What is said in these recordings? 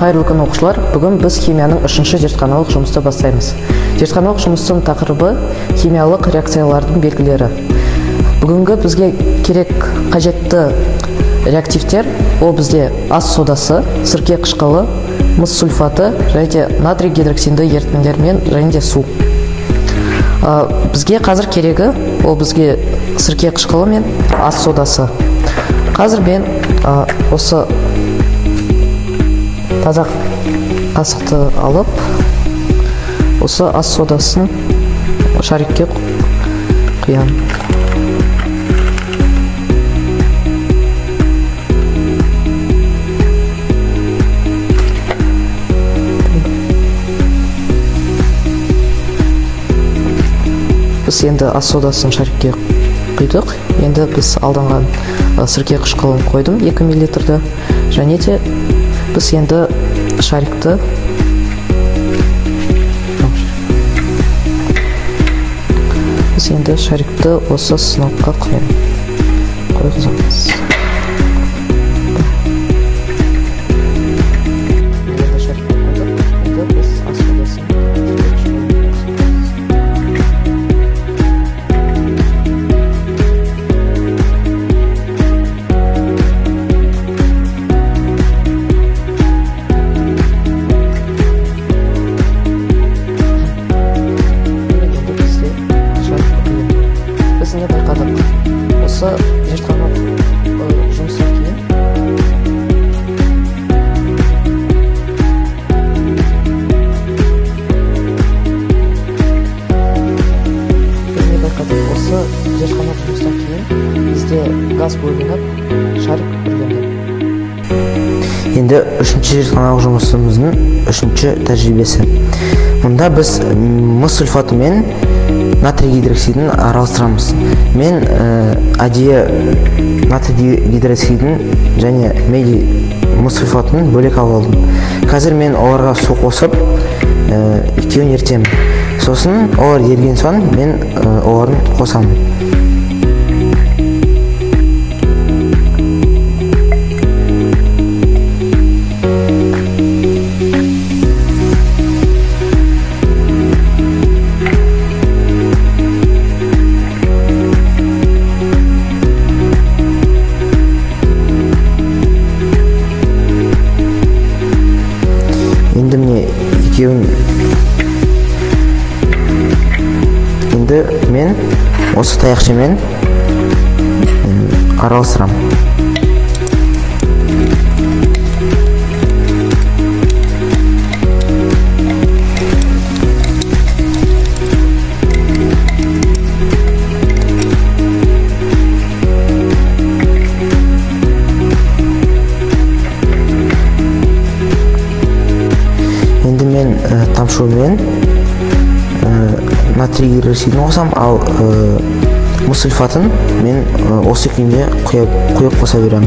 Қайырлы күн оқушылар, бүгін біз химияның 3-ші зертханалық жұмысты бастаймыз. Зертханалық жұмыстың тақырыбы химиялық реакциялардың белгілері. Бүгінгі бізге керек қажетті реактивтер, ол бізде ас содасы, сірке қышқылы, мыс сульфаты және натрий гидроксиді ерітінділермен және де су. Бізге қазір керегі, ол бізге сірке қышқылы мен ас содасы. Қазір мен осы таза қасықты алып, осы ас содасын шарикке құям. Біз енді ас содасын шарикке құйдық. Енді біз алданған сірке қышқылын қойдым 2 мл-ді. Және де біз енді шарикті осы сынапқа қойғызамыз. Осы зертханалық жұмыстан кейін бізде газ бөлініп, шарик бөлінді. Енді 3-ші зертханалық жұмысымыздың 3-ші тәжірибесі. Мұнда біз мыс сульфаты мен натрий гидроксидін араластырамыз. Мен әдейі натрий гидроксидін және меди мыс сульфатын бөлек алып алдым. Қазір мен оларға су қосып, екеуін ертемін. Сосын олар ерген соң мен оларын қосамын. Енді мен осы таяқшамен араластырам. Енді мен тамшумен натрий гидроксидін қосам, ал мыс сульфатын мен осы күйінде құйып қоса берем.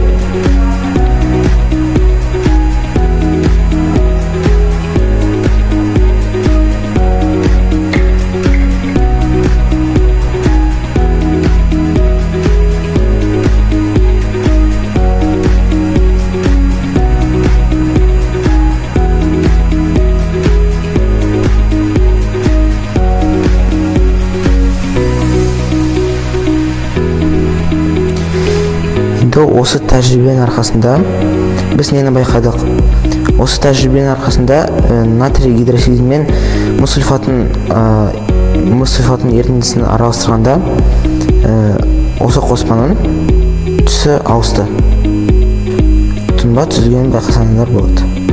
Осы тәжірибенің арқасында біз нені байқадық? Осы тәжірибенің арқасында натрий гидроксиді мен мыс сульфатын ерітіндісін араластырғанда осы қоспаның түсі ауысты. Тұнба түзілгенін байқасаңыздар болады.